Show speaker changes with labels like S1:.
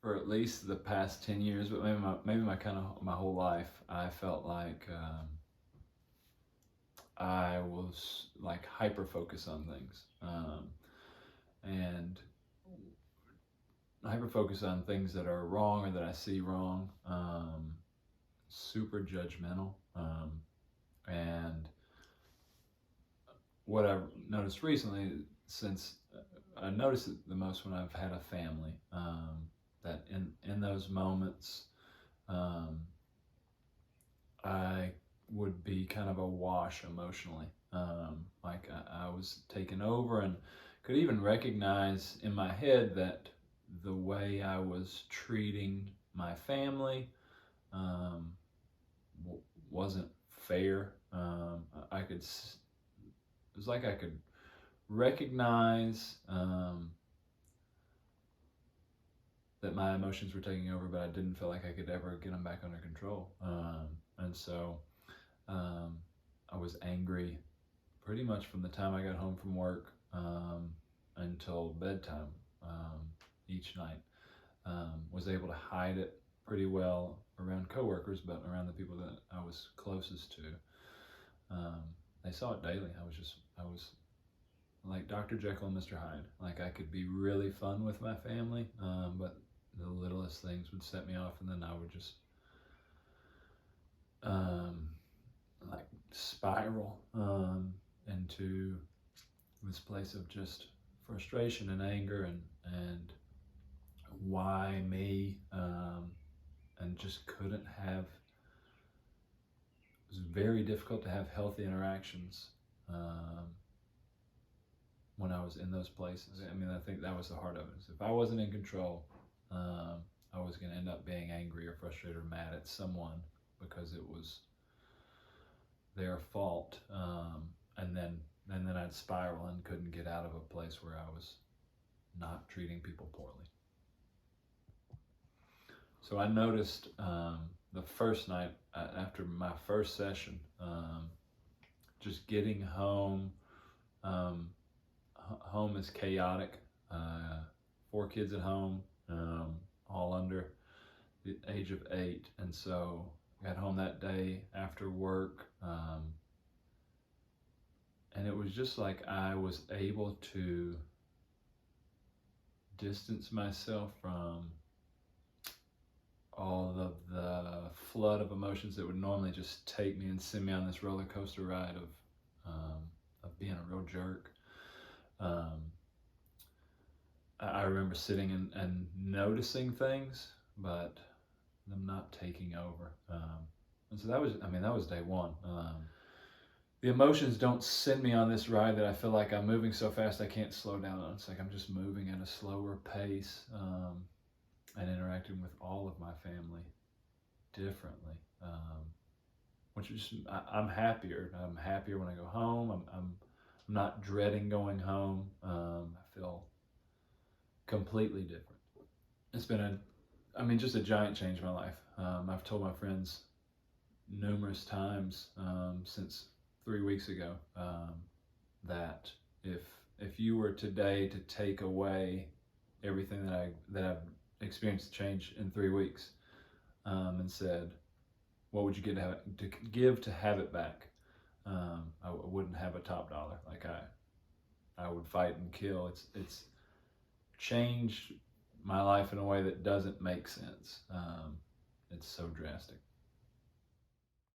S1: for at least the past 10 years, but maybe my whole life, I felt like I was like hyper focused on things, and hyper focused on things that are wrong or that I see wrong, super judgmental, and what I've noticed recently, since I noticed it the most when I've had a family, that in those moments, I would be kind of awash emotionally. Like I was taken over and could even recognize in my head that the way I was treating my family wasn't fair. It was like I could recognize that my emotions were taking over, but I didn't feel like I could ever get them back under control. And so I was angry pretty much from the time I got home from work until bedtime each night. Was able to hide it pretty well around coworkers, but around the people that I was closest to, they saw it daily. I was like Dr. Jekyll and Mr. Hyde. Like I could be really fun with my family, but the littlest things would set me off, and then I would just like spiral into this place of just frustration and anger and why me, and just couldn't have. It was very difficult to have healthy interactions when I was in those places. I mean, I think that was the heart of it. Is if I wasn't in control, I was going to end up being angry or frustrated or mad at someone because it was their fault, and then I'd spiral and couldn't get out of a place where I was not treating people poorly. So I noticed the first night after my first session, just getting home. Home is chaotic. 4 kids at home, all under the age of 8, and so I got home that day after work, and it was just like I was able to distance myself from all of the flood of emotions that would normally just take me and send me on this roller coaster ride of being a real jerk. I remember sitting and noticing things, but them not taking over. And so that was day one. The emotions don't send me on this ride that I feel like I'm moving so fast I can't slow down. It's like I'm just moving at a slower pace, and interacting with all of my family differently. Which is, I'm happier. I'm happier when I go home. I'm not dreading going home. I feel completely different. It's been just a giant change in my life. I've told my friends numerous times since 3 weeks ago that if you were today to take away everything that I've experienced change in 3 weeks, and said, what would you give to have it back? I wouldn't have a top dollar. Like I would fight and kill. It's changed my life in a way that doesn't make sense. It's so drastic.